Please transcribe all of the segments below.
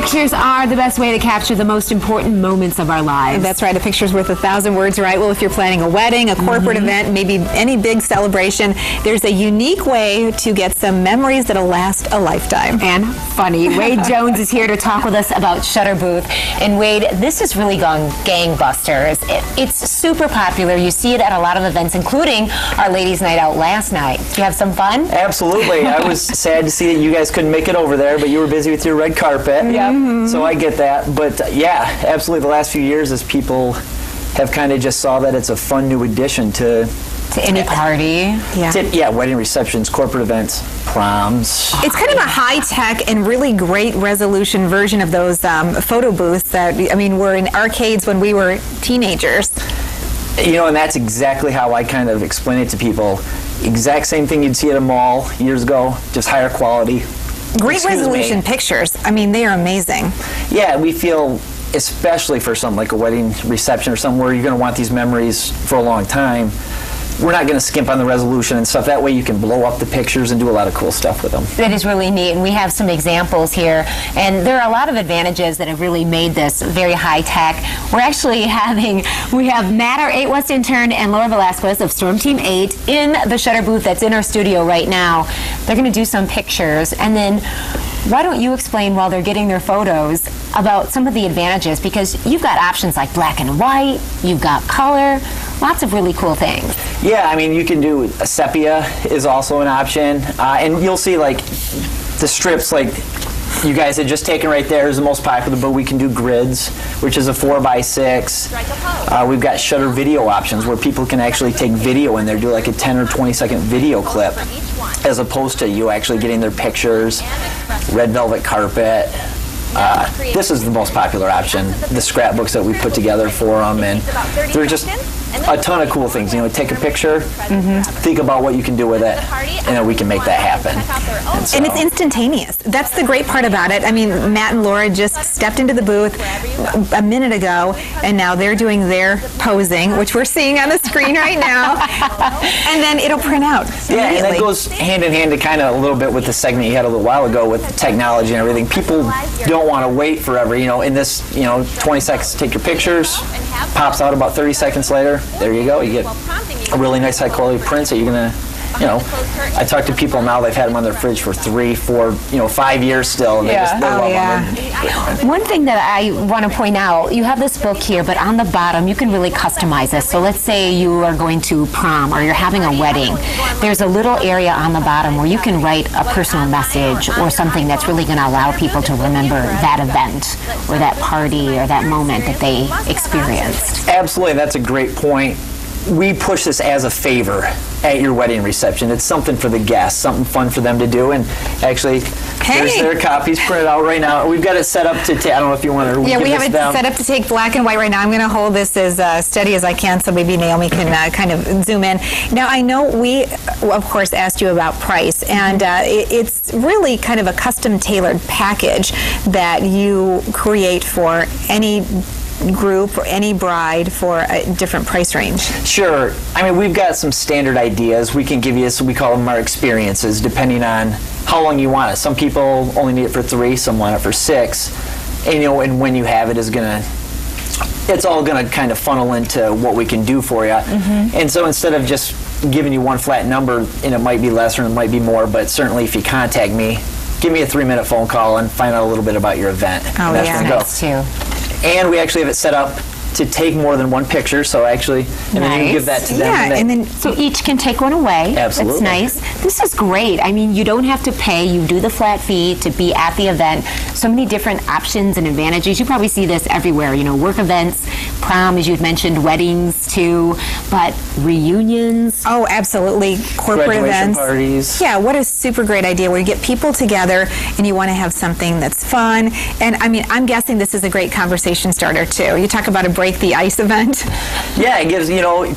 Pictures are the best way to capture the most important moments of our lives. That's right. A picture's worth 1,000 words, right? Well, if you're planning a wedding, a corporate event, maybe any big celebration, there's a unique way to get some memories that'll last a lifetime. And funny. Wade Jones is here to talk with us about Shutterbooth. And Wade, this has really gone gangbusters. It's super popular. You see it at a lot of events, including our ladies' night out last night. Did you have some fun? Absolutely. I was sad to see that you guys couldn't make it over there, but you were busy with your red carpet. Yep. So I get that. But yeah, absolutely. The last few years, as people have kind of just saw that it's a fun new addition to any party. Yeah, wedding receptions, corporate events, proms. It's kind of a high-tech and really great resolution version of those photo booths that, I mean, were in arcades when we were teenagers. You know, and that's exactly how I kind of explain it to people. Exact same thing you'd see at a mall years ago, just higher quality. Great resolution pictures. I mean, they are amazing. Yeah, we feel, especially for something like a wedding reception or something where you're going to want these memories for a long time, we're not going to skimp on the resolution and stuff. That way you can blow up the pictures and do a lot of cool stuff with them. That is really neat, and we have some examples here. And there are a lot of advantages that have really made this very high-tech. We're actually we have Matt, our 8 West intern, and Laura Velasquez of Storm Team 8 in the Shutter booth that's in our studio right now. They're going to do some pictures, and then why don't you explain while they're getting their photos about some of the advantages, because you've got options like black and white, you've got color, lots of really cool things. Yeah, I mean, you can do a sepia is also an option, and you'll see like the strips like you guys had just taken right there is the most popular, but we can do grids, which is a 4x6. We've got shutter video options where people can actually take video in there, do like a 10 or 20 second video clip, as opposed to you actually getting their pictures, red velvet carpet. This is the most popular option, the scrapbooks that we put together for them, and they're just a ton of cool things. You know, take a picture, think about what you can do with it, and then we can make that happen. And it's instantaneous. That's the great part about it. I mean, Matt and Laura just stepped into the booth a minute ago, and now they're doing their posing, which we're seeing on the screen right now, and then it'll print out immediately. Yeah, and that goes hand in hand to kind of a little bit with the segment you had a little while ago with technology and everything. People don't want to wait forever. You know, in this, 20 seconds to take your pictures, pops out about 30 seconds later. There you go. You get a really nice high quality print that you're going to, I talk to people now, they've had them on their fridge for 3, 4, 5 years still. And they love them. One thing that I want to point out, you have this book here, but on the bottom you can really customize this. So let's say you are going to prom or you're having a wedding. There's a little area on the bottom where you can write a personal message or something that's really going to allow people to remember that event or that party or that moment that they experienced. Absolutely, that's a great point. We push this as a favor at your wedding reception. It's something for the guests, something fun for them to do. And actually, there's their copies printed out right now. We've got it set up to I don't know if you want to Yeah, we have it down. set up to take black and white right now. I'm going to hold this as steady as I can so maybe Naomi can kind of zoom in. Now, I know we, of course, asked you about price, and it's really kind of a custom-tailored package that you create for any group or any bride for a different price range. Sure. I mean, we've got some standard ideas. We can give you, so we call them our experiences, depending on how long you want it. Some people only need it for 3, some want it for 6. And, and when you have it is it's all going to kind of funnel into what we can do for you. And so instead of just giving you one flat number, and it might be less or it might be more, but certainly if you contact me, give me a 3-minute phone call and find out a little bit about your event. Oh, yeah, nice too. And we actually have it set up to take more than one picture, so actually, and then you give that to them. Yeah, and then so each can take one away. Absolutely. That's nice. This is great. I mean, you don't have to pay. You do the flat fee to be at the event. So many different options and advantages. You probably see this everywhere. Work events, prom, as you'd mentioned, weddings too, but reunions. Oh, absolutely. Corporate graduation events. Parties. Yeah, what a super great idea where you get people together and you want to have something that's fun. And I mean, I'm guessing this is a great conversation starter too. You talk about a break the ice event. Yeah, it gives,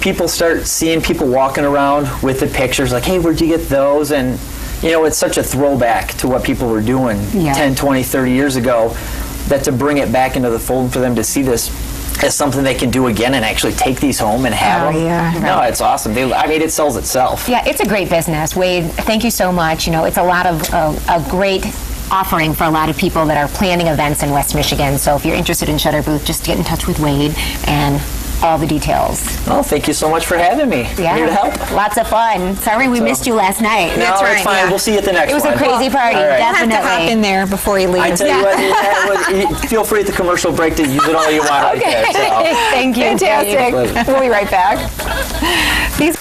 people start seeing people walking around with the pictures like, hey, where'd you get those? And, it's such a throwback to what people were doing 10, 20, 30 years ago, that to bring it back into the fold and for them to see this as something they can do again and actually take these home and have them. Yeah. No, it's awesome. It sells itself. Yeah, it's a great business. Wade, thank you so much. It's a lot of a great offering for a lot of people that are planning events in West Michigan. So if you're interested in Shutterbooth, just get in touch with Wade and all the details. Oh, thank you so much for having me. Yeah. Here to help. Lots of fun. Sorry we missed you last night. No, it's fine. yeah. We'll see you at the next It was one. a crazy party, All right. You'll definitely. have to hop in there before you leave. I tell you what, feel free at the commercial break to use it all you want right there. So. Thank you. Fantastic. Pleasure. We'll be right back. These